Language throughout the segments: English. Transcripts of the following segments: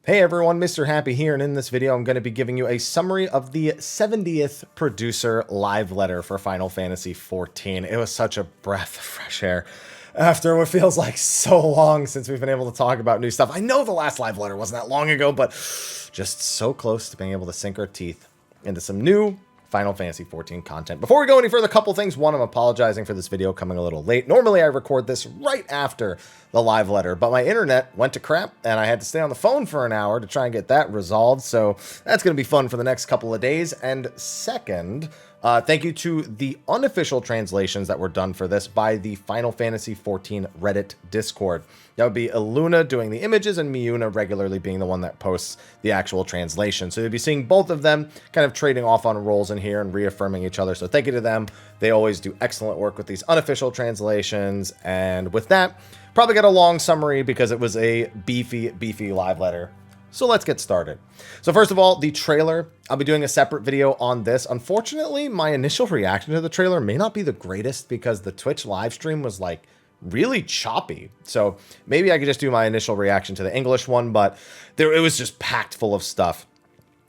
Hey everyone, Mr. Happy here, and in this video I'm going to be giving you a summary of the 70th producer live letter for Final Fantasy XIV. It was such a breath of fresh air after what feels like so long since we've been able to talk about new stuff. I know the last live letter wasn't that long ago, but just so close to being able to sink our teeth into some new Final Fantasy XIV content. Before we go any further, a couple things. One, I'm apologizing for this video coming a little late. Normally I record this right after the live letter, but my internet went to crap and I had to stay on the phone for an hour to try and get that resolved. So that's going to be fun for the next couple of days. And second, thank you to the unofficial translations that were done for this by the Final Fantasy XIV Reddit Discord. That would be Iluna doing the images and Miuna regularly being the one that posts the actual translation. So you'll be seeing both of them kind of trading off on roles in here and reaffirming each other. So thank you to them. They always do excellent work with these unofficial translations. And with that, probably got a long summary because it was a beefy live letter. So let's get started. So first of all, the trailer, I'll be doing a separate video on this. Unfortunately, my initial reaction to the trailer may not be the greatest because the Twitch live stream was like really choppy. So maybe I could just do my initial reaction to the English one, but it was just packed full of stuff.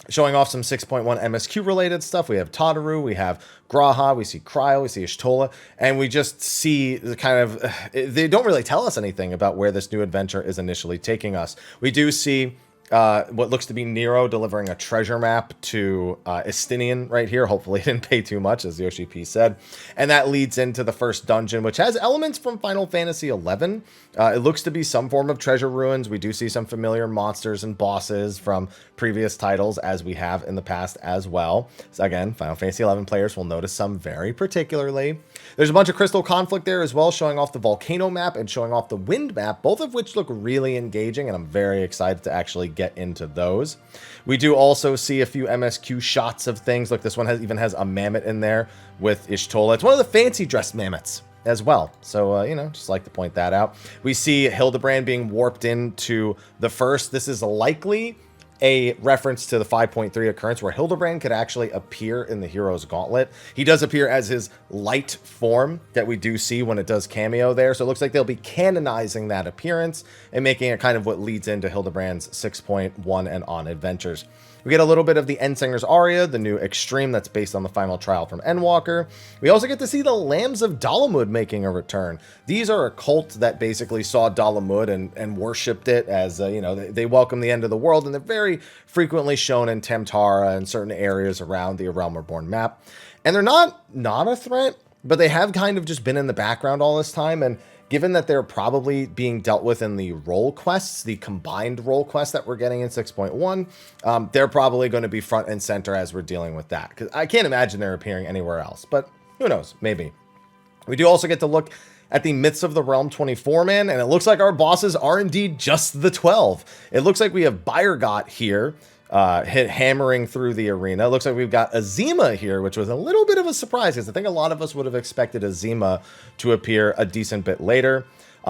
Showing off some 6.1 MSQ related stuff. We have Tataru, we have Graha, we see Cryo, we see Y'shtola, and we just see the kind of, they don't really tell us anything about where this new adventure is initially taking us. We do see what looks to be Nero delivering a treasure map to Estinian right here. Hopefully he didn't pay too much, as Yoshi P said. And that leads into the first dungeon, which has elements from Final Fantasy XI. It looks to be some form of treasure ruins. We do see some familiar monsters and bosses from previous titles, as we have in the past as well. So again, Final Fantasy XI players will notice some very particularly. There's a bunch of crystal conflict there as well, showing off the volcano map and showing off the wind map, both of which look really engaging, and I'm very excited to actually get into those. We do also see a few MSQ shots of things. Look, this one even has a mammoth in there with Y'shtola. It's one of the fancy dressed mammoths as well. So, you know, just like to point that out. We see Hildebrand being warped into the first. This is likely a reference to the 5.3 occurrence where Hildebrand could actually appear in the Hero's Gauntlet. He does appear as his light form that we do see when it does cameo there. So it looks like they'll be canonizing that appearance and making it kind of what leads into Hildebrand's 6.1 and on adventures. We get a little bit of the Endsinger's Aria, the new Extreme that's based on the final trial from Endwalker. We also get to see the Lambs of Dalamud making a return. These are a cult that basically saw Dalamud and worshipped it as, you know, they welcome the end of the world, and they're very frequently shown in Temtara and certain areas around the A Realm Reborn map. And they're not a threat, but they have kind of just been in the background all this time, and given that they're probably being dealt with in the role quests, the combined role quests that we're getting in 6.1, they're probably going to be front and center as we're dealing with that. Because I can't imagine they're appearing anywhere else, but who knows, maybe. We do also get to look at the Myths of the Realm 24-man, and it looks like our bosses are indeed just the 12. It looks like we have Bayergot here, hammering through the arena. It looks like we've got Azima here, which was a little bit of a surprise because I think a lot of us would have expected Azima to appear a decent bit later.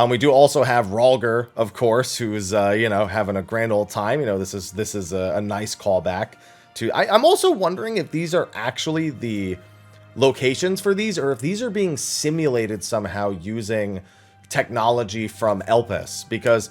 We do also have Rhalgr, of course, who's you know, having a grand old time. You know, this is a nice callback to. I'm also wondering if these are actually the locations for these, or if these are being simulated somehow using technology from Elpis, because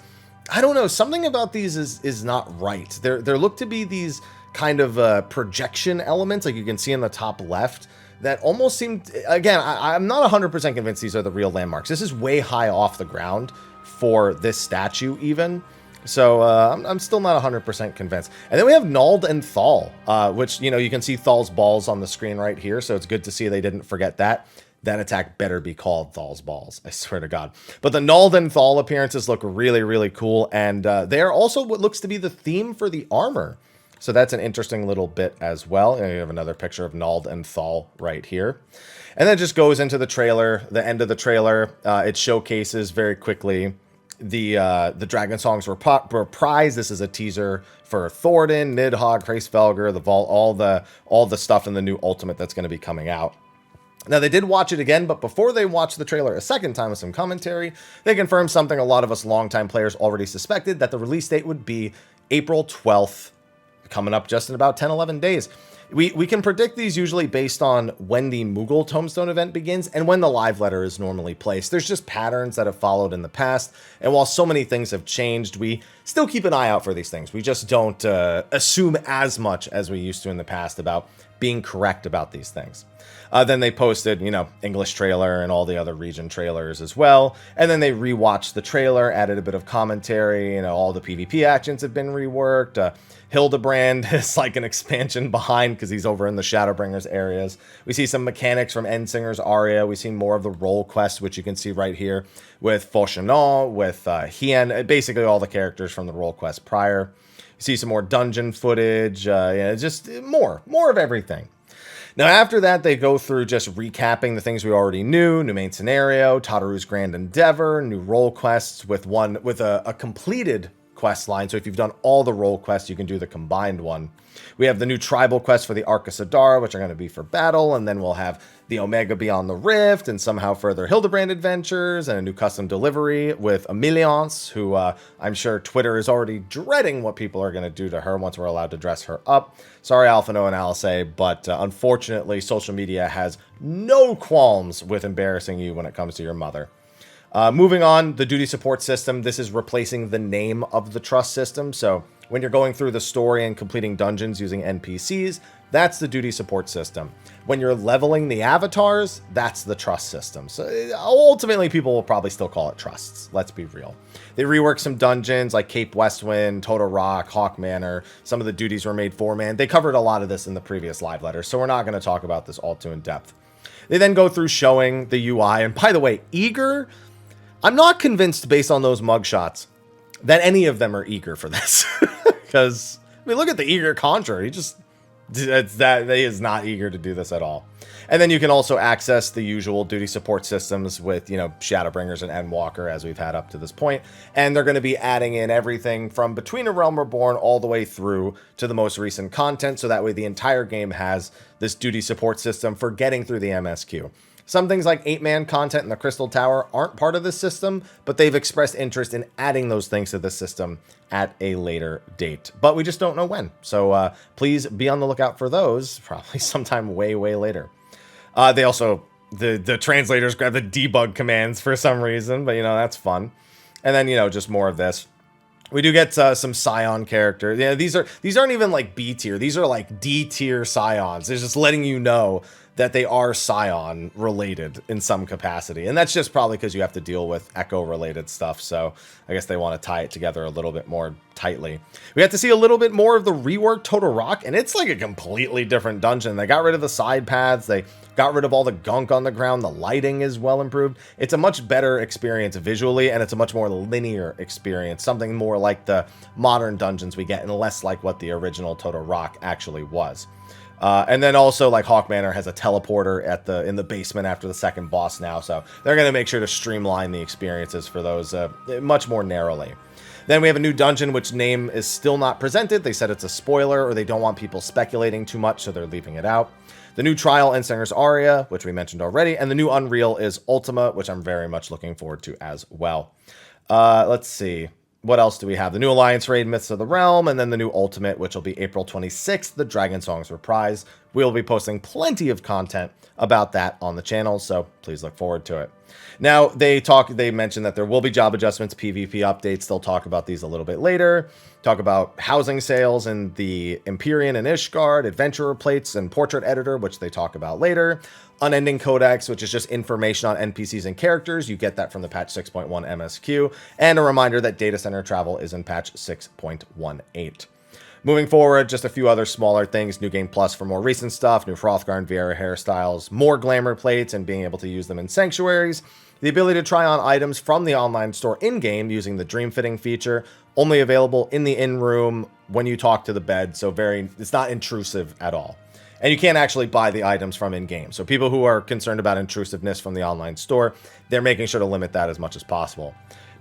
I don't know, something about these is not right. There look to be these kind of projection elements, like you can see in the top left, that almost seem, again, I'm not 100% convinced these are the real landmarks. This is way high off the ground for this statue even. So I'm still not 100% convinced. And then we have Nald and Thal, which, you know, you can see Thal's balls on the screen right here. So it's good to see they didn't forget that. That attack better be called Thal's balls, I swear to God. But the Nald and Thal appearances look really, really cool. And they are also what looks to be the theme for the armor. So that's an interesting little bit as well. And you have another picture of Nald and Thal right here. And then it just goes into the trailer, the end of the trailer. It showcases very quickly the Dragon Songs reprise. This is a teaser for Thornton, Nidhogg, Hraesvelgr, the Vault, all the stuff in the new Ultimate that's going to be coming out. Now, they did watch it again, but before they watched the trailer a second time with some commentary, they confirmed something a lot of us longtime players already suspected, that the release date would be April 12th, coming up just in about 10-11 days. We can predict these usually based on when the Moogle Tombstone event begins and when the live letter is normally placed. There's just patterns that have followed in the past, and while so many things have changed, we still keep an eye out for these things. We just don't assume as much as we used to in the past about being correct about these things. Then they posted, English trailer and all the other region trailers as well. And then they rewatched the trailer, added a bit of commentary. All the PvP actions have been reworked. Hildebrand is like an expansion behind because he's over in the Shadowbringers areas. We see some mechanics from Endsinger's Aria. We've seen more of the role quest, which you can see right here with Fauchelevent, with Hien, basically all the characters from the role quest prior. You see some more dungeon footage, just more of everything. Now, after that, they go through just recapping the things we already knew: new main scenario, Tataru's Grand Endeavor, new role quests with a completed quest line. So if you've done all the role quests, you can do the combined one. We have the new tribal quests for the Ark of Sadara, which are going to be for battle, and then we'll have the Omega Beyond the Rift, and somehow further Hildebrand adventures, and a new custom delivery with Emiliance, who I'm sure Twitter is already dreading what people are going to do to her once we're allowed to dress her up. Sorry, Alphino and Alice, but unfortunately, social media has no qualms with embarrassing you when it comes to your mother. Moving on, the duty support system. This is replacing the name of the trust system. So when you're going through the story and completing dungeons using NPCs, that's the duty support system. When you're leveling the avatars, that's the trust system. So ultimately, people will probably still call it trusts. Let's be real. They reworked some dungeons like Cape Westwind, Total Rock, Hawk Manor. Some of the duties were made 4-man. They covered a lot of this in the previous live letter, so we're not going to talk about this all too in depth. They then go through showing the UI. And by the way, Eager, I'm not convinced based on those mugshots that any of them are eager for this. Because, look at the Eager Conjurer. He is not eager to do this at all. And then you can also access the usual duty support systems with, Shadowbringers and Endwalker, as we've had up to this point. And they're going to be adding in everything from Between a Realm Reborn all the way through to the most recent content. So that way the entire game has this duty support system for getting through the MSQ. Some things like 8-man content in the Crystal Tower aren't part of this system, but they've expressed interest in adding those things to the system at a later date. But we just don't know when. So please be on the lookout for those, probably sometime way, way later. They also, the translators grab the debug commands for some reason, but, that's fun. And then, just more of this. We do get some Scion characters. Yeah, these aren't even like B tier. These are like D tier Scions. They're just letting you know that they are Scion related in some capacity. And that's just probably because you have to deal with Echo related stuff. So I guess they want to tie it together a little bit more tightly. We have to see a little bit more of the reworked Total Rock, and it's like a completely different dungeon. They got rid of the side paths. They got rid of all the gunk on the ground. The lighting is well improved. It's a much better experience visually, and it's a much more linear experience. Something more like the modern dungeons we get, and less like what the original Total Rock actually was. And then also, like, Hawk Manor has a teleporter in the basement after the second boss now, so they're going to make sure to streamline the experiences for those much more narrowly. Then we have a new dungeon, which name is still not presented. They said it's a spoiler, or they don't want people speculating too much, so they're leaving it out. The new Trial Endsinger's Aria, which we mentioned already, and the new Unreal is Ultima, which I'm very much looking forward to as well. Let's see. What else do we have? The new Alliance Raid, Myths of the Realm, and then the new Ultimate, which will be April 26th, the Dragon Songs Reprise. We'll be posting plenty of content about that on the channel, so please look forward to it. Now, they mentioned that there will be job adjustments, PvP updates. They'll talk about these a little bit later. Talk about housing sales in the Empyrean and Ishgard, Adventurer Plates and Portrait Editor, which they talk about later. Unending Codex, which is just information on NPCs and characters. You get that from the patch 6.1 MSQ. And a reminder that data center travel is in patch 6.18. Moving forward, just a few other smaller things. New Game Plus for more recent stuff. New Hrothgar and Vieira hairstyles. More glamour plates and being able to use them in sanctuaries. The ability to try on items from the online store in-game using the Dream Fitting feature. Only available in the in-room when you talk to the bed. So it's not intrusive at all. And you can't actually buy the items from in-game. So people who are concerned about intrusiveness from the online store, they're making sure to limit that as much as possible.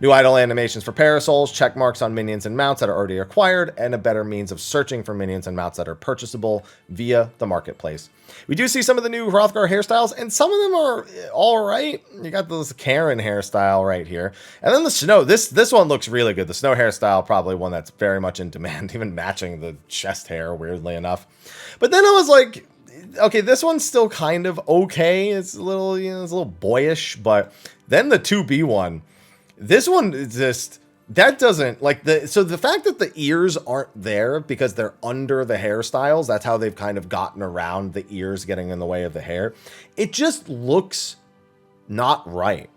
New idle animations for parasols, check marks on minions and mounts that are already acquired, and a better means of searching for minions and mounts that are purchasable via the marketplace. We do see some of the new Hrothgar hairstyles, and some of them are all right. You got this Karen hairstyle right here. And then the snow, this one looks really good. The snow hairstyle, probably one that's very much in demand, even matching the chest hair, weirdly enough. But then I was like, okay, this one's still kind of okay. It's a little, it's a little boyish, but then the 2B one, this one is just, that doesn't, like, so the fact that the ears aren't there because they're under the hairstyles, that's how they've kind of gotten around the ears getting in the way of the hair. It just looks not right.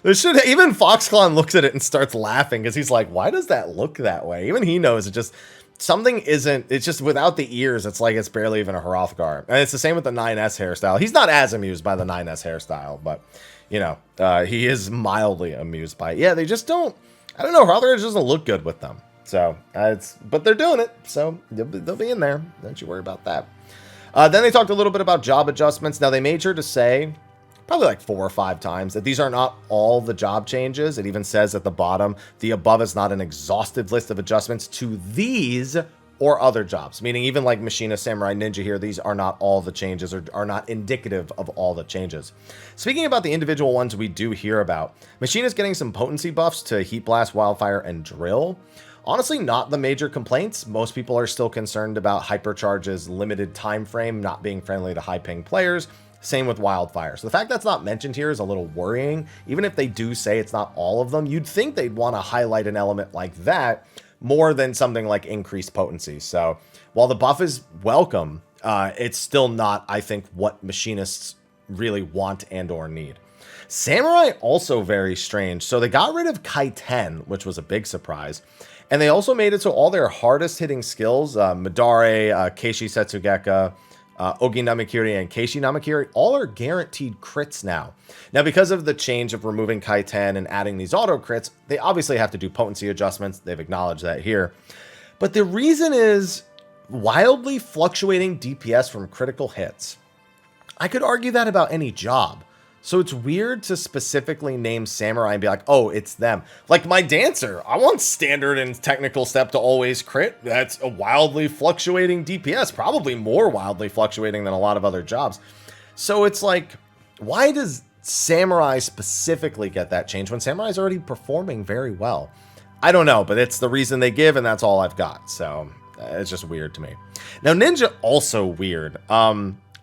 Even Foxclaw looks at it and starts laughing because he's like, why does that look that way? Even he knows it just, something isn't, it's just without the ears, it's like it's barely even a Hrothgar. And it's the same with the 9S hairstyle. He's not as amused by the 9S hairstyle, but, you know, he is mildly amused by it. Yeah, they just don't, I don't know, Hrothgar just doesn't look good with them. So, but they're doing it, so they'll be in there. Don't you worry about that. Then they talked a little bit about job adjustments. Now, they made sure to say, probably like 4 or 5 times, that these are not all the job changes. It even says at the bottom, the above is not an exhaustive list of adjustments to these or other jobs, meaning even like Machinist, Samurai, Ninja here, these are not all the changes or are not indicative of all the changes. Speaking about the individual ones we do hear about, Machinist getting some potency buffs to Heat Blast, Wildfire, and Drill. Honestly, not the major complaints. Most people are still concerned about Hypercharge's limited time frame not being friendly to high ping players. Same with Wildfire. So the fact that's not mentioned here is a little worrying. Even if they do say it's not all of them, you'd think they'd want to highlight an element like that more than something like increased potency. So while the buff is welcome, it's still not, I think, what Machinists really want and or need. Samurai also very strange. So they got rid of Kaiten, which was a big surprise. And they also made it so all their hardest hitting skills, Madare, Keishi Setsugeka, Ogi Namakiri and Keishi Namakiri, all are guaranteed crits now. Now, because of the change of removing Kaiten and adding these auto crits, they obviously have to do potency adjustments. They've acknowledged that here. But the reason is wildly fluctuating DPS from critical hits. I could argue that about any job. So it's weird to specifically name Samurai and be like, oh, it's them. Like my Dancer, I want standard and technical step to always crit. That's a wildly fluctuating DPS, probably more wildly fluctuating than a lot of other jobs. So it's like, why does Samurai specifically get that change when Samurai is already performing very well? I don't know, but it's the reason they give, and that's all I've got. So it's just weird to me. Now, Ninja, also weird.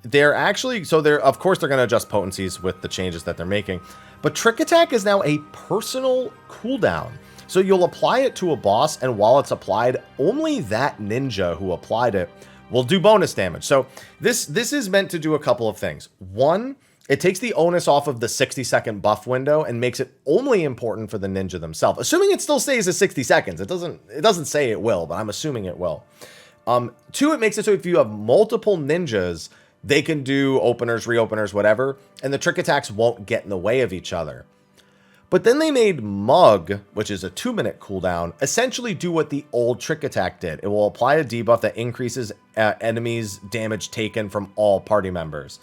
They're actually, so they're, of course, they're going to adjust potencies with the changes that they're making, but Trick Attack is now a personal cooldown. So you'll apply it to a boss, and while it's applied, only that ninja who applied it will do bonus damage. So this is meant to do a couple of things. One, it takes the onus off of the 60-second buff window and makes it only important for the ninja themselves, assuming it still stays at 60 seconds. It doesn't say it will, but I'm assuming it will. Two, it makes it so if you have multiple ninjas, they can do openers, reopeners, whatever, and the trick attacks won't get in the way of each other. But then they made Mug, which is a 2-minute cooldown, essentially do what the old trick attack did. It will apply a debuff that increases enemies' damage taken from all party members.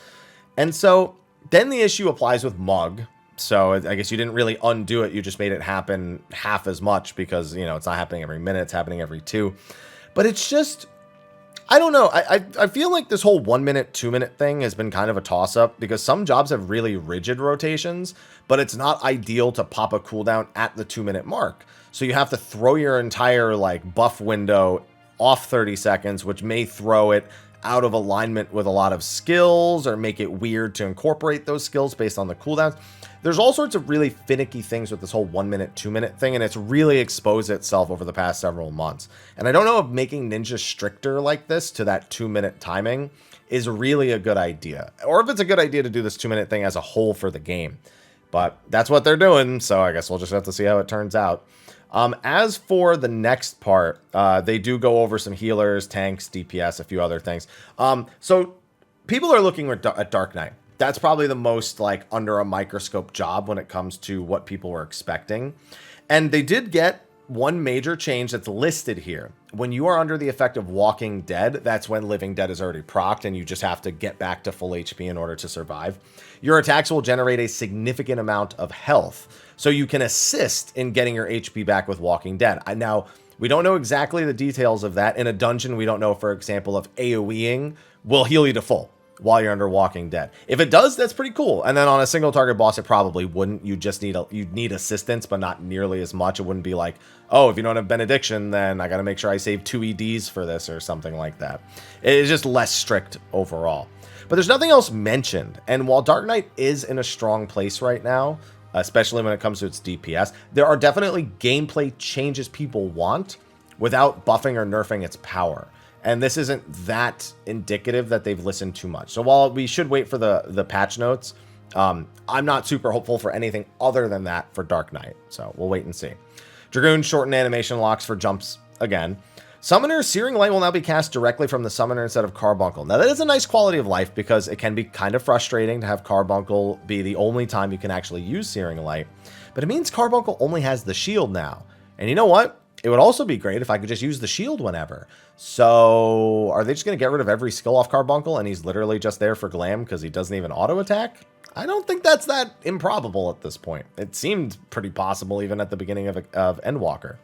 And so then the issue applies with Mug. So I guess you didn't really undo it. You just made it happen half as much because, you know, it's not happening every minute. It's happening every 2. But it's just, I don't know. I feel like this whole 1-minute, 2-minute thing has been kind of a toss-up because some jobs have really rigid rotations, but it's not ideal to pop a cooldown at the 2-minute mark. So you have to throw your entire like buff window off 30 seconds, which may throw it out of alignment with a lot of skills or make it weird to incorporate those skills based on the cooldowns. There's all sorts of really finicky things with this whole 1-minute, 2-minute thing, and it's really exposed itself over the past several months. And I don't know if making Ninja stricter like this to that 2-minute timing is really a good idea, or if it's a good idea to do this 2-minute thing as a whole for the game. But that's what they're doing, so I guess we'll just have to see how it turns out. As for the next part, they do go over some healers, tanks, DPS, a few other things. So people are looking at Dark Knight. That's probably the most like under a microscope job when it comes to what people were expecting. And they did get one major change that's listed here. When you are under the effect of Walking Dead, that's when Living Dead is already procced and you just have to get back to full HP in order to survive. Your attacks will generate a significant amount of health, so you can assist in getting your HP back with Walking Dead. Now, we don't know exactly the details of that. In a dungeon, we don't know, for example, if AoEing will heal you to full while you're under Walking Dead. If it does, that's pretty cool. And then on a single target boss, it probably wouldn't. You just you'd need assistance, but not nearly as much. It wouldn't be like, oh, if you don't have Benediction, then I got to make sure I save 2 EDs for this or something like that. It's just less strict overall. But there's nothing else mentioned. And while Dark Knight is in a strong place right now, especially when it comes to its DPS, there are definitely gameplay changes people want without buffing or nerfing its power. And this isn't that indicative that they've listened too much. So while we should wait for the patch notes, I'm not super hopeful for anything other than that for Dark Knight. So we'll wait and see. Dragoon shortened animation locks for jumps again. Summoner Searing Light will now be cast directly from the summoner instead of Carbuncle. Now that is a nice quality of life because it can be kind of frustrating to have Carbuncle be the only time you can actually use Searing Light. But it means Carbuncle only has the shield now. And you know what? It would also be great if I could just use the shield whenever. So are they just going to get rid of every skill off Carbuncle and he's literally just there for glam because he doesn't even auto attack? I don't think that's that improbable at this point. It seemed pretty possible even at the beginning of Endwalker.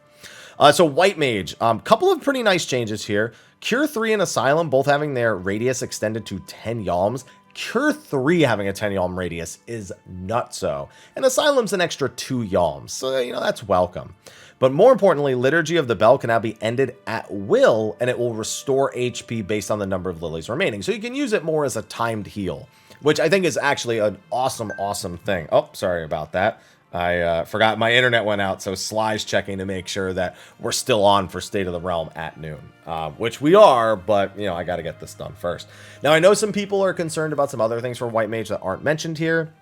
So White Mage, couple of pretty nice changes here. Cure 3 and Asylum both having their radius extended to 10 yalms. Cure 3 having a 10 yalm radius is nutso. And Asylum's an extra 2 yalms, so you know that's welcome. But more importantly, Liturgy of the Bell can now be ended at will, and it will restore HP based on the number of lilies remaining. So you can use it more as a timed heal, which I think is actually an awesome, awesome thing. Oh, sorry about that. I forgot my internet went out, so Sly's checking to make sure that we're still on for State of the Realm at noon, which we are, but, you know, I got to get this done first. Now, I know some people are concerned about some other things for White Mage that aren't mentioned here.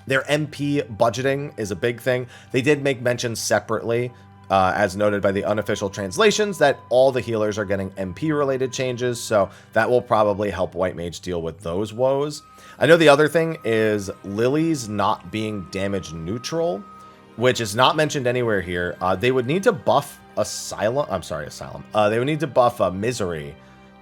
Their MP budgeting is a big thing. They did make mention separately, as noted by the unofficial translations, that all the healers are getting MP-related changes, so that will probably help White Mage deal with those woes. I know the other thing is lilies not being damage neutral, which is not mentioned anywhere here. They would need to buff Asylum. They would need to buff Misery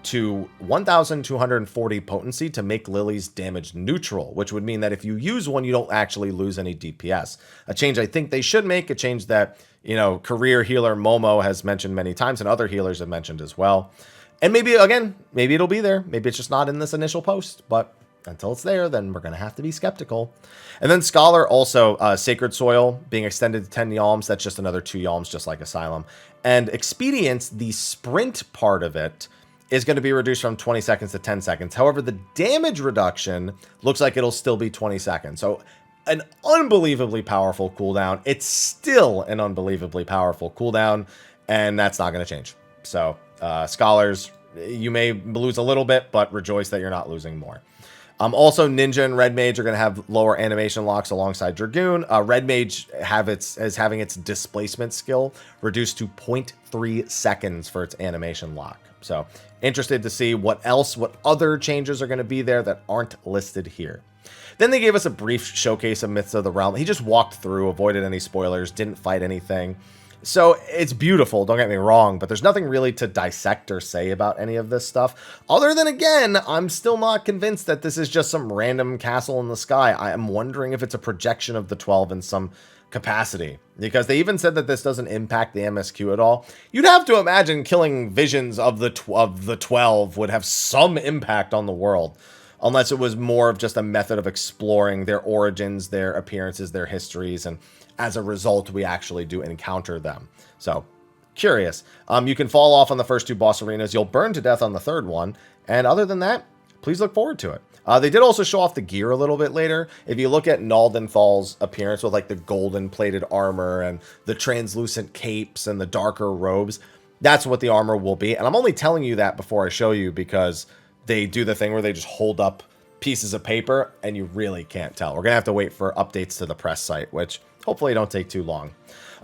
to 1,240 potency to make lilies damage neutral, which would mean that if you use one, you don't actually lose any DPS. A change I think they should make, a change that, you know, career healer Momo has mentioned many times and other healers have mentioned as well. And maybe, again, maybe it'll be there. Maybe it's just not in this initial post, but until it's there, then we're going to have to be skeptical. And then Scholar also, Sacred Soil being extended to 10 yalms. That's just another 2 yalms, just like Asylum. And Expedience, the sprint part of it, is going to be reduced from 20 seconds to 10 seconds. However, the damage reduction looks like it'll still be 20 seconds. So an unbelievably powerful cooldown. It's still an unbelievably powerful cooldown, and that's not going to change. So Scholars, you may lose a little bit, but rejoice that you're not losing more. Also, Ninja and Red Mage are going to have lower animation locks alongside Dragoon. Red Mage is having its displacement skill reduced to 0.3 seconds for its animation lock. So interested to see what other changes are going to be there that aren't listed here. Then they gave us a brief showcase of Myths of the Realm. He just walked through, avoided any spoilers, didn't fight anything. So it's beautiful, don't get me wrong, but there's nothing really to dissect or say about any of this stuff. Other than, again, I'm still not convinced that this is just some random castle in the sky. I am wondering if it's a projection of the 12 in some capacity, because they even said that this doesn't impact the MSQ at all. You'd have to imagine killing visions of the 12 would have some impact on the world, unless it was more of just a method of exploring their origins, their appearances, their histories, and as a result, we actually do encounter them. So, curious. You can fall off on the first 2 boss arenas. You'll burn to death on the 3rd one. And other than that, please look forward to it. They did also show off the gear a little bit later. If you look at Naldenthal's appearance with like the golden plated armor and the translucent capes and the darker robes, that's what the armor will be. And I'm only telling you that before I show you because they do the thing where they just hold up pieces of paper and you really can't tell. We're going to have to wait for updates to the press site, which hopefully don't take too long.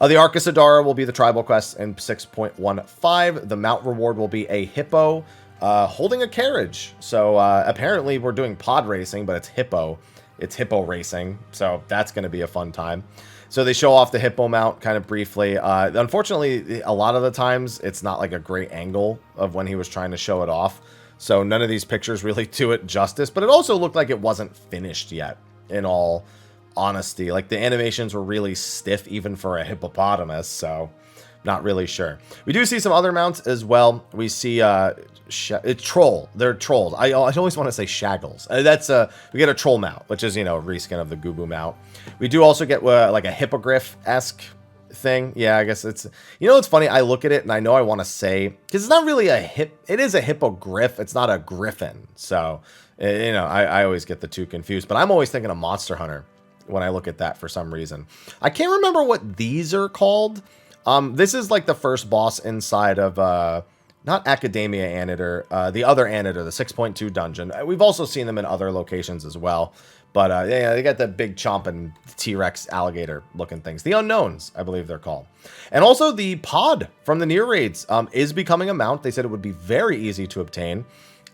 The Arc of Sadara will be the tribal quest in 6.15. The mount reward will be a hippo holding a carriage. So apparently we're doing pod racing, but it's hippo. It's hippo racing. So that's going to be a fun time. So they show off the hippo mount kind of briefly. Unfortunately, a lot of the times it's not like a great angle of when he was trying to show it off. So none of these pictures really do it justice. But it also looked like it wasn't finished yet, in all honesty. Like the animations were really stiff even for a hippopotamus. So not really sure. We do see some other mounts as well. We see it's troll. They're trolls. I always want to say shaggles. We get a troll mount, which is, you know, a reskin of the Gubu mount. We do also get like a hippogriff-esque thing. Yeah, I guess it's, you know, it's funny. I look at it and I know I want to say, because it's not really it is a hippogriff. It's not a griffin. So, you know, I always get the two confused, but I'm always thinking of Monster Hunter when I look at that for some reason. I can't remember what these are called. This is like the first boss inside of, not Academia Anator, the other Anator, the 6.2 dungeon. We've also seen them in other locations as well. But, yeah, they got the big chomping T-Rex alligator looking things. The Unknowns, I believe they're called. And also the pod from the Near Raids is becoming a mount. They said it would be very easy to obtain.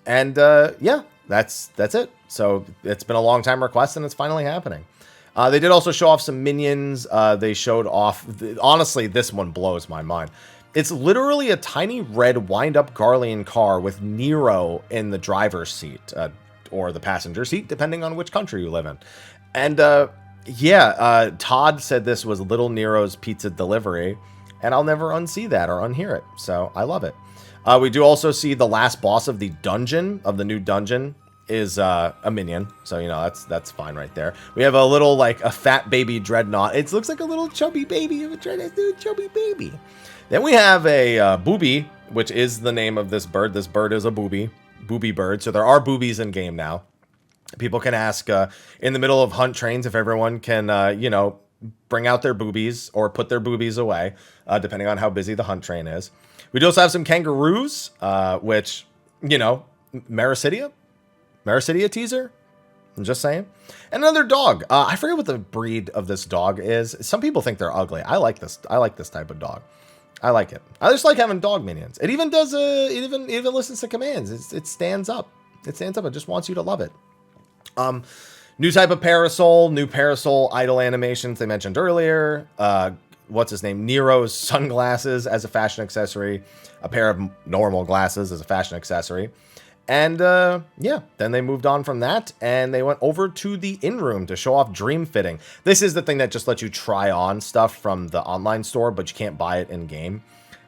And, yeah, that's it. So it's been a long time request and it's finally happening. They did also show off some minions. They showed off, honestly, this one blows my mind. It's literally a tiny red wind-up Garlean car with Nero in the driver's seat, or the passenger seat, depending on which country you live in. And yeah, Todd said this was Little Nero's pizza delivery, and I'll never unsee that or unhear it. So I love it. We do also see the last boss of the dungeon, of the new dungeon, is a minion, so you know that's fine right there. We have a little, like, a fat baby dreadnought. It looks like a little chubby baby of a chubby baby. Then we have a booby, which is the name of this bird. This bird is a booby bird. So there are boobies in game now. People can ask in the middle of hunt trains if everyone can you know, bring out their boobies or put their boobies away, depending on how busy the hunt train is. We do also have some kangaroos, which, you know, Marasidia teaser. I'm just saying. And another dog. I forget what the breed of this dog is. Some people think they're ugly. I like this type of dog. I like it. I just like having dog minions. It even does it even listens to commands. It stands up. It stands up. It just wants you to love it. New type of parasol, new parasol idle animations they mentioned earlier. What's his name? Nero's sunglasses as a fashion accessory. A pair of normal glasses as a fashion accessory. And, yeah, then they moved on from that, and they went over to the in-room to show off Dream Fitting. This is the thing that just lets you try on stuff from the online store, but you can't buy it in-game.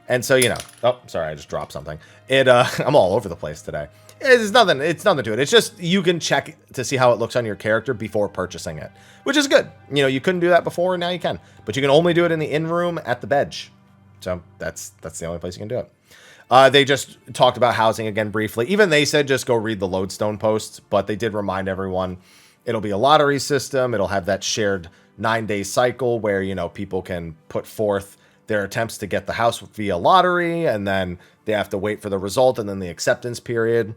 And so, you know, oh, sorry, I just dropped something. I'm all over the place today. It's nothing to it. It's just you can check to see how it looks on your character before purchasing it, which is good. You know, you couldn't do that before, and now you can. But you can only do it in the in-room at the bench. So that's the only place you can do it. They just talked about housing again briefly. Even they said just go read the lodestone posts, but they did remind everyone it'll be a lottery system. It'll have that shared 9-day cycle where, you know, people can put forth their attempts to get the house via lottery, and then they have to wait for the result and then the acceptance period.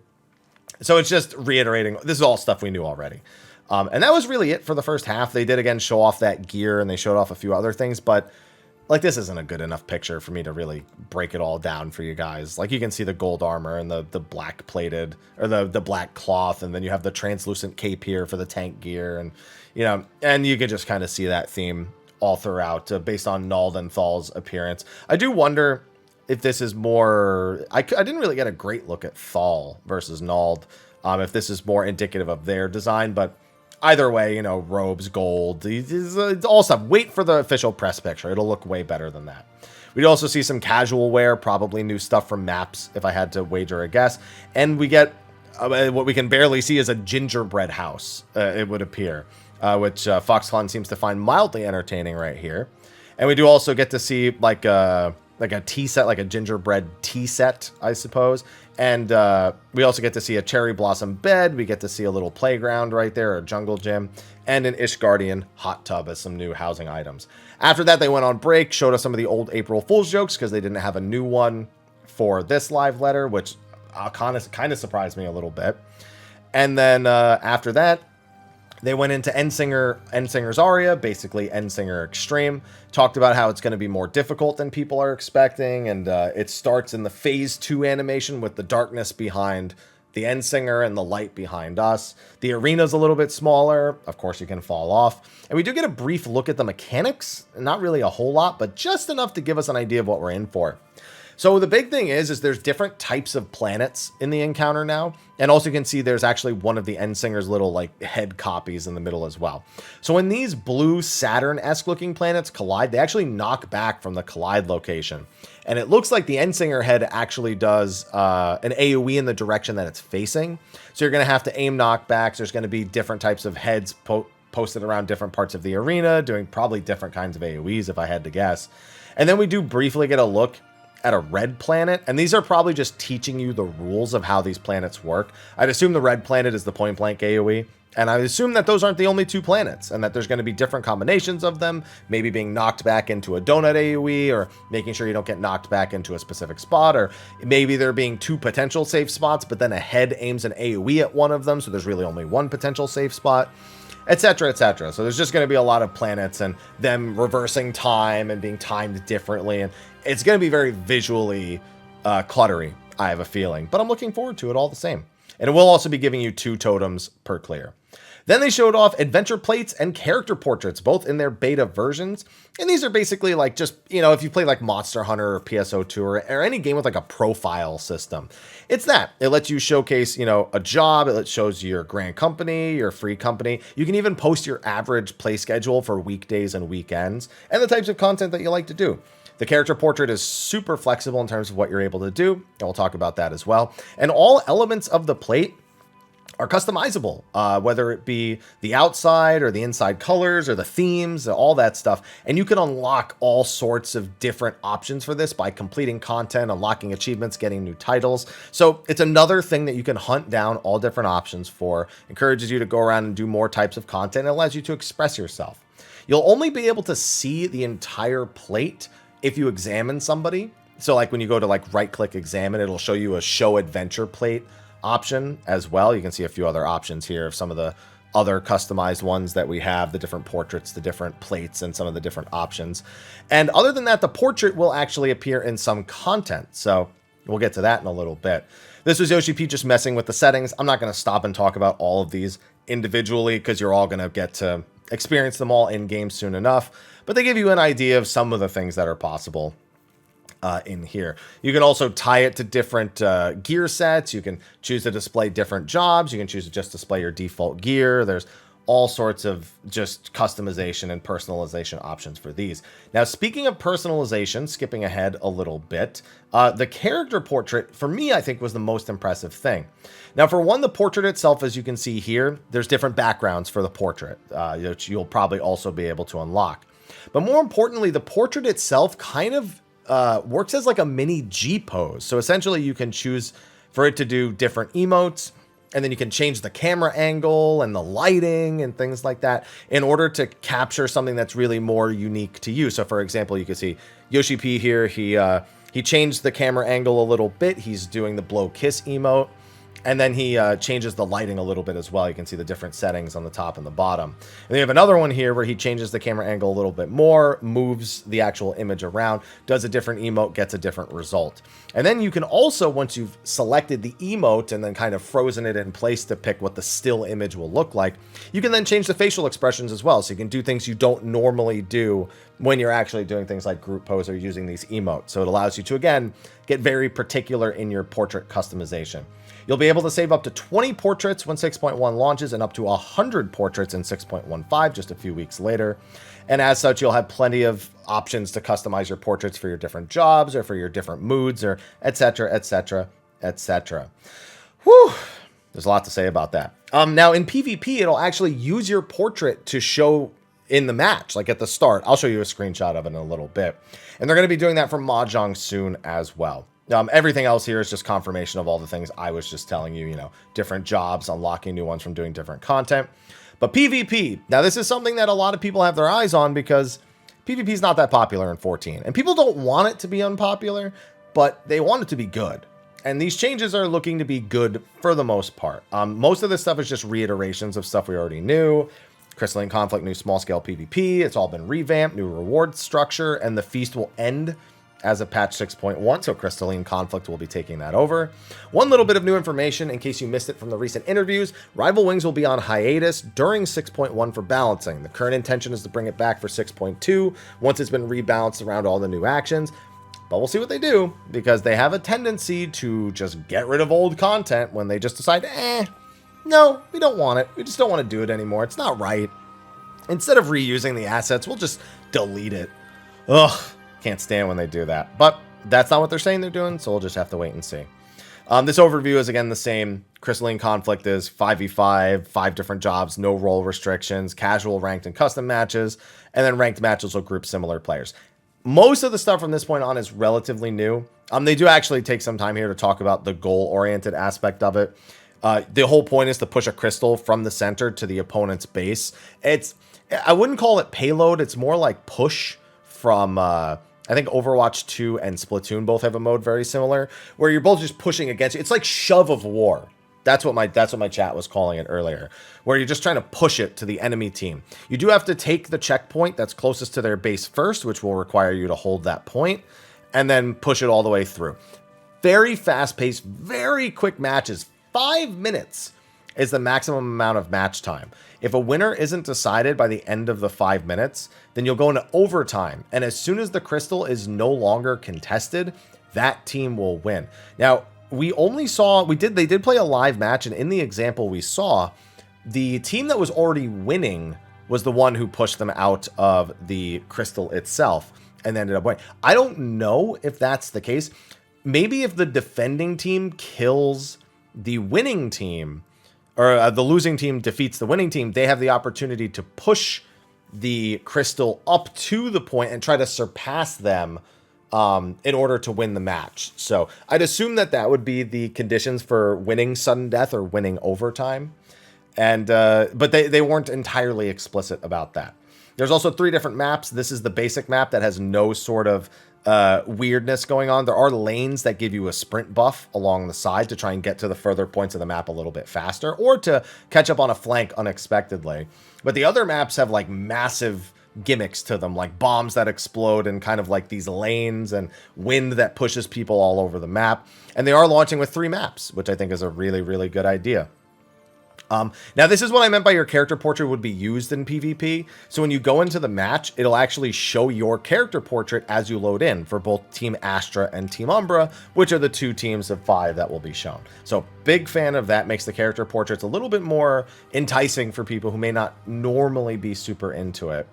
So it's just reiterating, this is all stuff we knew already. And that was really it for the first half. They did again show off that gear, and they showed off a few other things, but like, this isn't a good enough picture for me to really break it all down for you guys. Like, you can see the gold armor and the black plated, or the black cloth, and then you have the translucent cape here for the tank gear, and, you know, and you can just kind of see that theme all throughout, based on Nald and Thal's appearance. I do wonder if this is more, I didn't really get a great look at Thal versus Nald, if this is more indicative of their design, but either way, you know, robes, gold, it's all stuff. Wait for the official press picture. It'll look way better than that. We'd also see some casual wear, probably new stuff from maps, if I had to wager a guess. And we get what we can barely see is a gingerbread house, it would appear, which Foxconn seems to find mildly entertaining right here. And we do also get to see like a tea set, like a gingerbread tea set, I suppose. And we also get to see a cherry blossom bed. We get to see a little playground right there, a jungle gym, and an Ishgardian hot tub as some new housing items. After that, they went on break, showed us some of the old April Fool's jokes because they didn't have a new one for this live letter, which kind of surprised me a little bit. And then after that, they went into Endsinger's Aria, basically Endsinger Extreme. Talked about how it's going to be more difficult than people are expecting, and it starts in the Phase 2 animation with the darkness behind the end singer and the light behind us. The arena's a little bit smaller. Of course, you can fall off. And we do get a brief look at the mechanics. Not really a whole lot, but just enough to give us an idea of what we're in for. So the big thing is there's different types of planets in the encounter now. And also you can see there's actually one of the end singer's little like head copies in the middle as well. So when these blue Saturn-esque looking planets collide, they actually knock back from the collide location. And it looks like the end singer head actually does an AoE in the direction that it's facing. So you're going to have to aim knockbacks. There's going to be different types of heads posted around different parts of the arena, doing probably different kinds of AoEs if I had to guess. And then we do briefly get a look at a red planet, and these are probably just teaching you the rules of how these planets work. I'd assume the red planet is the point blank AoE, and I assume that those aren't the only two planets, and that there's going to be different combinations of them, maybe being knocked back into a donut AoE, or making sure you don't get knocked back into a specific spot, or maybe there being two potential safe spots, but then a head aims an AoE at one of them, so there's really only one potential safe spot, etc., etc. So there's just going to be a lot of planets and them reversing time and being timed differently, and it's going to be very visually cluttery, I have a feeling, but I'm looking forward to it all the same. And it will also be giving you 2 totems per clear. Then they showed off adventure plates and character portraits, both in their beta versions. And these are basically like just, you know, if you play like Monster Hunter or PSO2 or any game with like a profile system, it's that. It lets you showcase, you know, a job. It shows your grand company, your free company. You can even post your average play schedule for weekdays and weekends and the types of content that you like to do. The character portrait is super flexible in terms of what you're able to do, and we'll talk about that as well. And all elements of the plate are customizable, whether it be the outside or the inside colors or the themes, all that stuff. And you can unlock all sorts of different options for this by completing content, unlocking achievements, getting new titles. So it's another thing that you can hunt down all different options for, encourages you to go around and do more types of content, and allows you to express yourself. You'll only be able to see the entire plate if you examine somebody. So like when you go to like right click examine, it'll show you a show adventure plate option as well. You can see a few other options here of some of the other customized ones that we have, the different portraits, the different plates, and some of the different options. And other than that, the portrait will actually appear in some content. So we'll get to that in a little bit. This was Yoshi P just messing with the settings. I'm not going to stop and talk about all of these individually because you're all going to get to experience them all in game soon enough. But they give you an idea of some of the things that are possible in here. You can also tie it to different gear sets. You can choose to display different jobs. You can choose to just display your default gear. There's all sorts of just customization and personalization options for these. Now, speaking of personalization, skipping ahead a little bit, the character portrait, for me, I think was the most impressive thing. Now, for one, the portrait itself, as you can see here, there's different backgrounds for the portrait, which you'll probably also be able to unlock. But more importantly, the portrait itself kind of works as like a mini G pose. So essentially you can choose for it to do different emotes, and then you can change the camera angle and the lighting and things like that in order to capture something that's really more unique to you. So for example, you can see Yoshi P here, he changed the camera angle a little bit. He's doing the blow kiss emote. And then he changes the lighting a little bit as well. You can see the different settings on the top and the bottom. And then you have another one here where he changes the camera angle a little bit more, moves the actual image around, does a different emote, gets a different result. And then you can also, once you've selected the emote and then kind of frozen it in place to pick what the still image will look like, you can then change the facial expressions as well. So you can do things you don't normally do when you're actually doing things like group pose or using these emotes. So it allows you to, again, get very particular in your portrait customization. You'll be able to save up to 20 portraits when 6.1 launches and up to 100 portraits in 6.15 just a few weeks later. And as such, you'll have plenty of options to customize your portraits for your different jobs or for your different moods or etc., etc., etc. Whew, there's a lot to say about that. Now in PvP, it'll actually use your portrait to show in the match, like at the start. I'll show you a screenshot of it in a little bit. And they're going to be doing that for Mahjong soon as well. Everything else here is just confirmation of all the things I was just telling you, different jobs, unlocking new ones from doing different content. But PvP, now this is something that a lot of people have their eyes on because PvP is not that popular in 14. And people don't want it to be unpopular, but they want it to be good. And these changes are looking to be good for the most part. Most of this stuff is just reiterations of stuff we already knew. Crystalline Conflict, new small-scale PvP. It's all been revamped, new reward structure, and the feast will end as of patch 6.1, so Crystalline Conflict will be taking that over. One little bit of new information, in case you missed it from the recent interviews, Rival Wings will be on hiatus during 6.1 for balancing. The current intention is to bring it back for 6.2, once it's been rebalanced around all the new actions. But we'll see what they do, because they have a tendency to just get rid of old content when they just decide, no, we don't want it. We just don't want to do it anymore. It's not right. Instead of reusing the assets, we'll just delete it. Ugh, can't stand when they do that. But that's not what they're saying they're doing, so we'll just have to wait and see. This overview is, again, the same. Crystalline Conflict is 5v5, 5 different jobs, no role restrictions, casual, ranked, and custom matches, and then ranked matches will group similar players. Most of the stuff from this point on is relatively new. They do actually take some time here to talk about the goal-oriented aspect of it. The whole point is to push a crystal from the center to the opponent's base. I wouldn't call it payload. It's more like push from, I think Overwatch 2 and Splatoon both have a mode very similar, where you're both just pushing against you. It's like shove of war. That's what my chat was calling it earlier, where you're just trying to push it to the enemy team. You do have to take the checkpoint that's closest to their base first, which will require you to hold that point, and then push it all the way through. Very fast-paced, very quick matches. 5 minutes is the maximum amount of match time. If a winner isn't decided by the end of the 5 minutes, then you'll go into overtime. And as soon as the crystal is no longer contested, that team will win. Now, they did play a live match, and in the example we saw, the team that was already winning was the one who pushed them out of the crystal itself and ended up winning. I don't know if that's the case. Maybe if the defending team kills the winning team, or the losing team defeats the winning team, they have the opportunity to push the crystal up to the point and try to surpass them in order to win the match. So I'd assume that would be the conditions for winning sudden death or winning overtime. And but they weren't entirely explicit about that. There's also 3 different maps. This is the basic map that has no sort of weirdness going on. There are lanes that give you a sprint buff along the side to try and get to the further points of the map a little bit faster, or to catch up on a flank unexpectedly. But the other maps have like massive gimmicks to them, like bombs that explode and kind of like these lanes and wind that pushes people all over the map. And they are launching with 3 maps, which I think is a really, really good idea. Now, this is what I meant by your character portrait would be used in PvP. So when you go into the match, it'll actually show your character portrait as you load in for both Team Astra and Team Umbra, which are the 2 teams of 5 that will be shown. So big fan of that. Makes the character portraits a little bit more enticing for people who may not normally be super into it.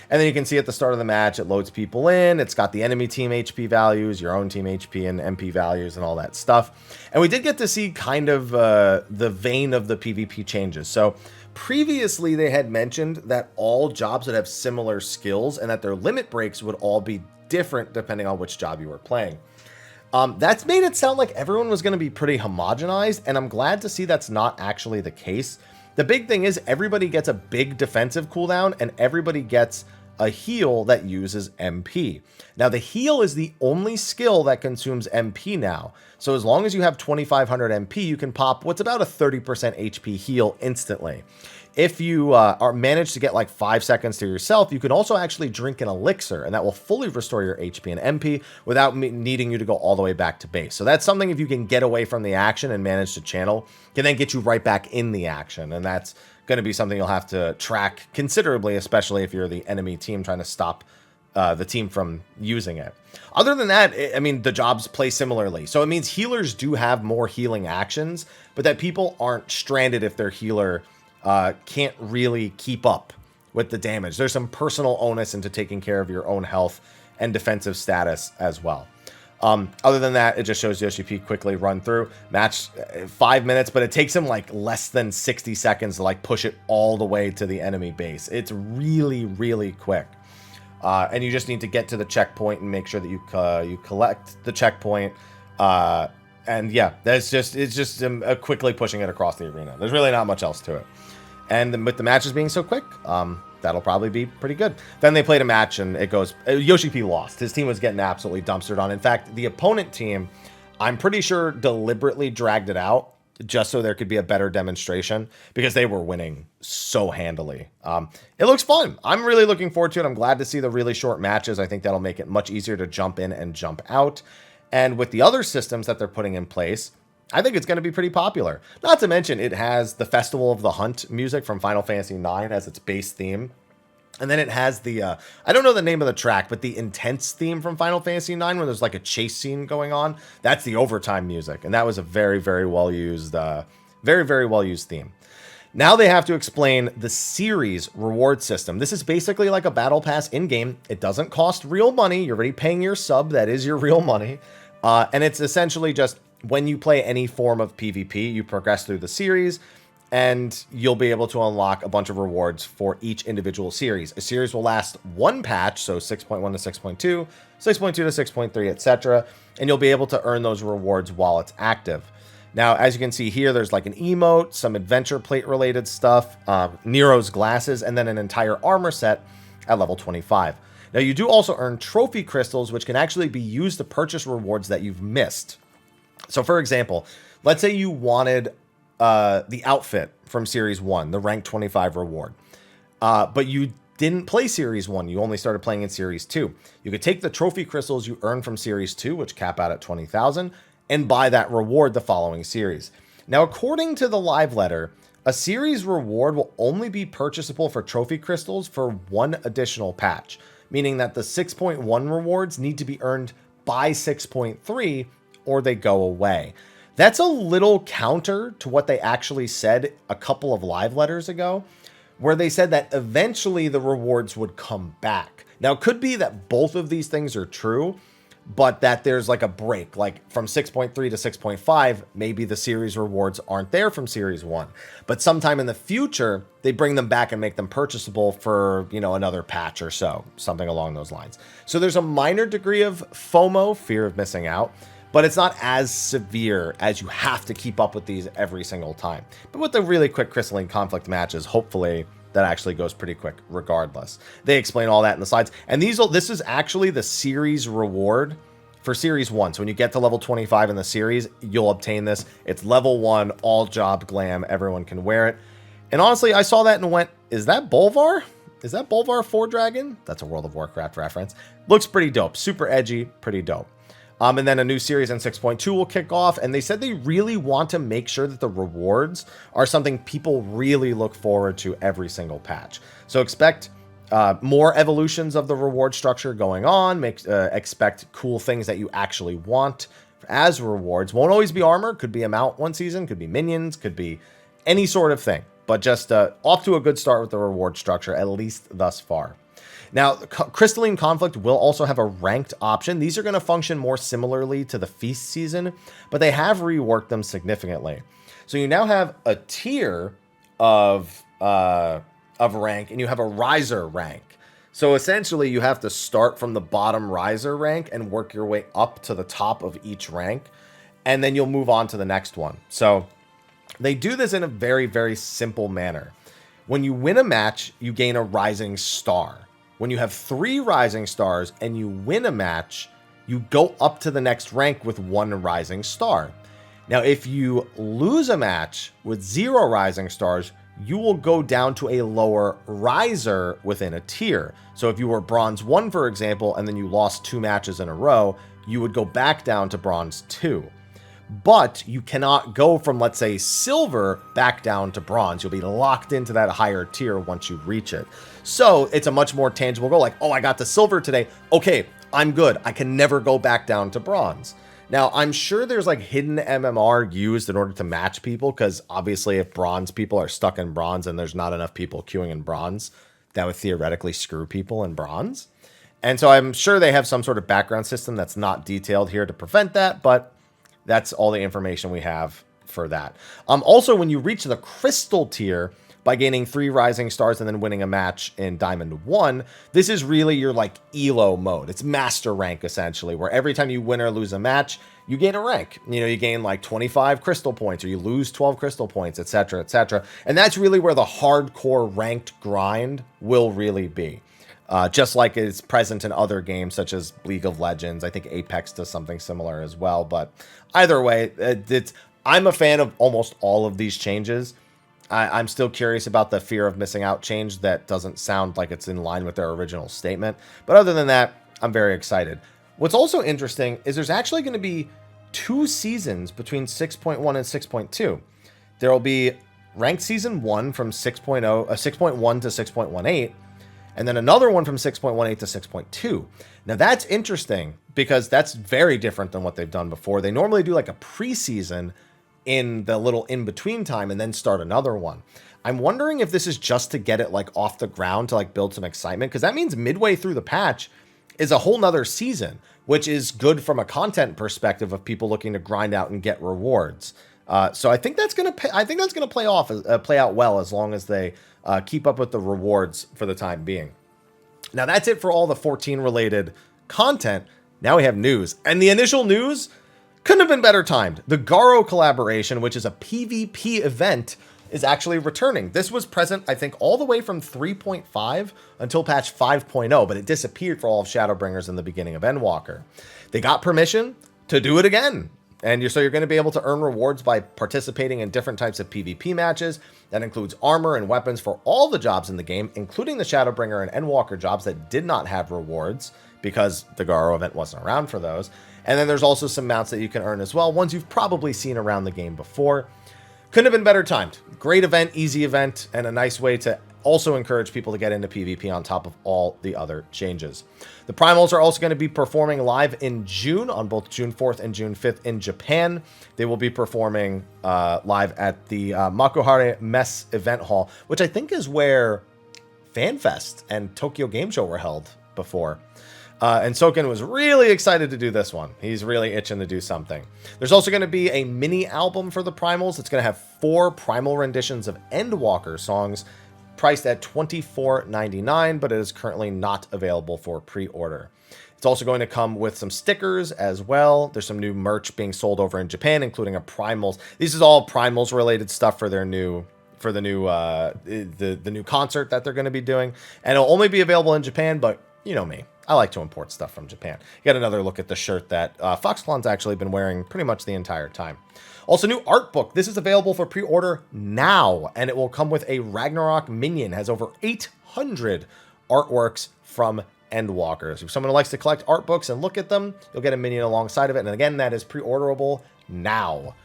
And then you can see at the start of the match, it loads people in. It's got the enemy team HP values, your own team HP and MP values, and all that stuff. And we did get to see kind of the vein of the PvP changes. So previously, they had mentioned that all jobs would have similar skills and that their limit breaks would all be different depending on which job you were playing. That's made it sound like everyone was going to be pretty homogenized, and I'm glad to see that's not actually the case. The big thing is everybody gets a big defensive cooldown, and everybody gets a heal that uses MP. Now, the heal is the only skill that consumes MP now. So as long as you have 2500 MP, you can pop what's about a 30% HP heal instantly. If you manage to get like 5 seconds to yourself, you can also actually drink an elixir, and that will fully restore your HP and MP without needing you to go all the way back to base. So that's something, if you can get away from the action and manage to channel, can then get you right back in the action. And that's going to be something you'll have to track considerably, especially if you're the enemy team trying to stop the team from using it. Other than that, I mean, the jobs play similarly. So it means healers do have more healing actions, but that people aren't stranded if their healer can't really keep up with the damage. There's some personal onus into taking care of your own health and defensive status as well. Other than that, it just shows Yoshi P quickly run through. Match 5 minutes, but it takes him like less than 60 seconds to like push it all the way to the enemy base. It's really, really quick. And you just need to get to the checkpoint and make sure that you collect the checkpoint. And yeah, it's just quickly pushing it across the arena. There's really not much else to it. And with the matches being so quick, that'll probably be pretty good. Then they played a match, and it goes... Yoshi P lost. His team was getting absolutely dumpstered on. In fact, the opponent team, I'm pretty sure, deliberately dragged it out just so there could be a better demonstration, because they were winning so handily. It looks fun. I'm really looking forward to it. I'm glad to see the really short matches. I think that'll make it much easier to jump in and jump out. And with the other systems that they're putting in place, I think it's going to be pretty popular. Not to mention, it has the Festival of the Hunt music from Final Fantasy IX as its base theme. And then it has the, I don't know the name of the track, but the intense theme from Final Fantasy IX, where there's like a chase scene going on. That's the overtime music. And that was a very, very well used, very well used theme. Now they have to explain the series reward system. This is basically like a battle pass in-game. It doesn't cost real money. You're already paying your sub. That is your real money. And it's essentially just when you play any form of PvP, you progress through the series, and you'll be able to unlock a bunch of rewards for each individual series. A series will last one patch, so 6.1 to 6.2, 6.2 to 6.3, etc. And you'll be able to earn those rewards while it's active. Now, as you can see here, there's like an emote, some adventure plate related stuff, Nero's glasses, and then an entire armor set at level 25. Now, you do also earn trophy crystals, which can actually be used to purchase rewards that you've missed. So, for example, let's say you wanted the outfit from Series 1, the rank 25 reward, but you didn't play Series 1. You only started playing in Series 2. You could take the trophy crystals you earned from Series 2, which cap out at 20,000, and buy that reward the following series. Now, according to the live letter, a series reward will only be purchasable for trophy crystals for one additional patch, meaning that the 6.1 rewards need to be earned by 6.3 or they go away. That's a little counter to what they actually said a couple of live letters ago, where they said that eventually the rewards would come back. Now, it could be that both of these things are true, but that there's like a break, like from 6.3 to 6.5, maybe the series rewards aren't there from Series 1. But sometime in the future, they bring them back and make them purchasable for, you know, another patch or so, something along those lines. So there's a minor degree of FOMO, fear of missing out, but it's not as severe as you have to keep up with these every single time. But with the really quick Crystalline conflict matches, hopefully that actually goes pretty quick regardless. They explain all that in the slides. And this is actually the series reward for Series 1. So when you get to level 25 in the series, you'll obtain this. It's level 1, all job glam. Everyone can wear it. And honestly, I saw that and went, is that Bolvar? Is that Bolvar 4 Dragon? That's a World of Warcraft reference. Looks pretty dope. Super edgy, pretty dope. And then a new series in 6.2 will kick off. And they said they really want to make sure that the rewards are something people really look forward to every single patch. So expect more evolutions of the reward structure going on. Expect cool things that you actually want as rewards. Won't always be armor. Could be a mount one season. Could be minions. Could be any sort of thing. But just off to a good start with the reward structure, at least thus far. Now, Crystalline Conflict will also have a ranked option. These are going to function more similarly to the Feast season, but they have reworked them significantly. So you now have a tier of rank, and you have a riser rank. So essentially, you have to start from the bottom riser rank and work your way up to the top of each rank, and then you'll move on to the next one. So they do this in a very, very simple manner. When you win a match, you gain a rising star. When you have 3 rising stars and you win a match, you go up to the next rank with 1 rising star. Now, if you lose a match with 0 rising stars, you will go down to a lower riser within a tier. So if you were bronze 1, for example, and then you lost 2 matches in a row, you would go back down to bronze 2. But you cannot go from, let's say, silver back down to bronze. You'll be locked into that higher tier once you reach it. So it's a much more tangible goal. Like, oh, I got to silver today. Okay, I'm good. I can never go back down to bronze. Now, I'm sure there's like hidden MMR used in order to match people, because obviously if bronze people are stuck in bronze and there's not enough people queuing in bronze, that would theoretically screw people in bronze. And so I'm sure they have some sort of background system that's not detailed here to prevent that, but that's all the information we have for that. Also, when you reach the crystal tier by gaining 3 rising stars and then winning a match in Diamond 1, this is really your like ELO mode. It's master rank essentially, where every time you win or lose a match, you gain a rank. You know, you gain like 25 crystal points or you lose 12 crystal points, etc., etc. And that's really where the hardcore ranked grind will really be. Just like it's present in other games such as League of Legends. I think Apex does something similar as well. But either way, it's I'm a fan of almost all of these changes. I'm still curious about the fear of missing out change that doesn't sound like it's in line with their original statement. But other than that, I'm very excited. What's also interesting is there's actually going to be 2 seasons between 6.1 and 6.2. There will be ranked season 1 from 6.1 to 6.18, and then another one from 6.18 to 6.2. Now that's interesting because that's very different than what they've done before. They normally do like a preseason in the little in-between time and then start another one. I'm wondering if this is just to get it like off the ground to like build some excitement, because that means midway through the patch is a whole nother season, which is good from a content perspective of people looking to grind out and get rewards. So I think that's gonna play out well as long as they keep up with the rewards for the time being. Now that's it for all the 14 related content. Now we have news, and the initial news couldn't have been better timed. The Garo collaboration, which is a PvP event, is actually returning. This was present, I think, all the way from 3.5 until patch 5.0, but it disappeared for all of Shadowbringers in the beginning of Endwalker. They got permission to do it again. And so you're going to be able to earn rewards by participating in different types of PvP matches. That includes armor and weapons for all the jobs in the game, including the Shadowbringer and Endwalker jobs that did not have rewards because the Garo event wasn't around for those. And then there's also some mounts that you can earn as well, ones you've probably seen around the game before. Couldn't have been better timed. Great event, easy event, and a nice way to also encourage people to get into PvP on top of all the other changes. The Primals are also going to be performing live in June on both June 4th and June 5th in Japan. They will be performing live at the Makuhari Mess event hall, which I think is where FanFest and Tokyo Game Show were held before. And Soken was really excited to do this one. He's really itching to do something. There's also going to be a mini album for the Primals. It's going to have 4 Primal renditions of Endwalker songs, priced at $24.99, but it is currently not available for pre-order. It's also going to come with some stickers as well. There's some new merch being sold over in Japan, including a Primals. This is all Primals related stuff for their new the new concert that they're going to be doing, and it'll only be available in Japan. But you know me, I like to import stuff from Japan. Get another look at the shirt that Foxclon's actually been wearing pretty much the entire time. Also, new art book. This is available for pre-order now, and it will come with a Ragnarok minion. It has over 800 artworks from Endwalkers. If someone likes to collect art books and look at them, you'll get a minion alongside of it. And again, that is pre-orderable now.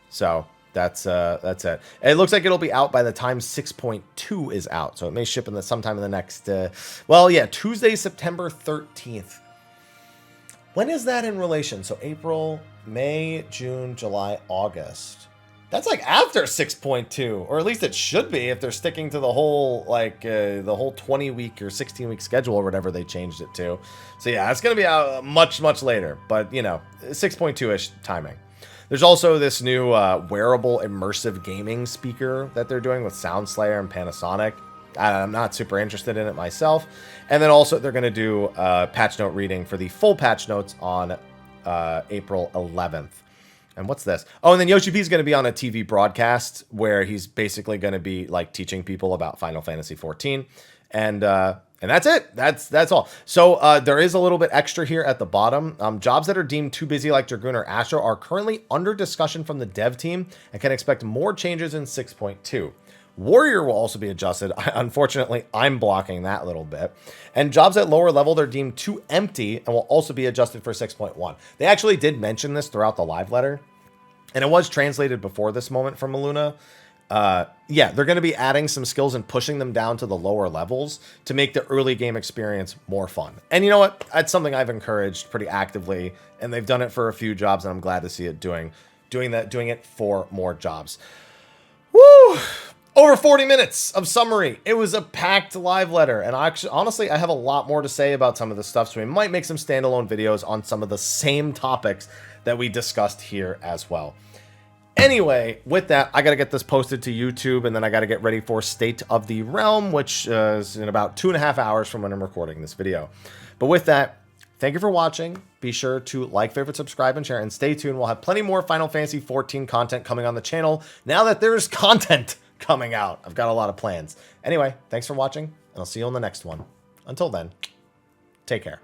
So that's it. It looks like it'll be out by the time 6.2 is out, so it may ship sometime in the next Tuesday, September 13th. When is that in relation? So April, May, June, July, August. That's like after 6.2, or at least it should be if they're sticking to the whole 20-week or 16-week schedule or whatever they changed it to. So yeah, it's going to be out much later, but 6.2-ish timing. There's also this new wearable immersive gaming speaker that they're doing with SoundSlayer and Panasonic. I'm not super interested in it myself. And then also they're going to do patch note reading for the full patch notes on April 11th. And what's this? Oh, and then Yoshi P is going to be on a TV broadcast where he's basically going to be like teaching people about Final Fantasy 14. And that's it. That's all. So there is a little bit extra here at the bottom. Jobs that are deemed too busy, like Dragoon or Astro, are currently under discussion from the dev team and can expect more changes in 6.2. Warrior will also be adjusted. Unfortunately, I'm blocking that little bit. And jobs at lower level, they're deemed too empty and will also be adjusted for 6.1. They actually did mention this throughout the live letter, and it was translated before this moment from Maluna. Yeah, they're going to be adding some skills and pushing them down to the lower levels to make the early game experience more fun. And you know what? That's something I've encouraged pretty actively, and they've done it for a few jobs, and I'm glad to see it doing it for more jobs. Woo! Over 40 minutes of summary. It was a packed live letter, and honestly, I have a lot more to say about some of the stuff, so we might make some standalone videos on some of the same topics that we discussed here as well. Anyway, with that, I got to get this posted to YouTube, and then I got to get ready for State of the Realm, which is in about 2.5 hours from when I'm recording this video. But with that, thank you for watching. Be sure to like, favorite, subscribe, and share, and stay tuned. We'll have plenty more Final Fantasy 14 content coming on the channel now that there's content coming out. I've got a lot of plans. Anyway, thanks for watching, and I'll see you on the next one. Until then, take care.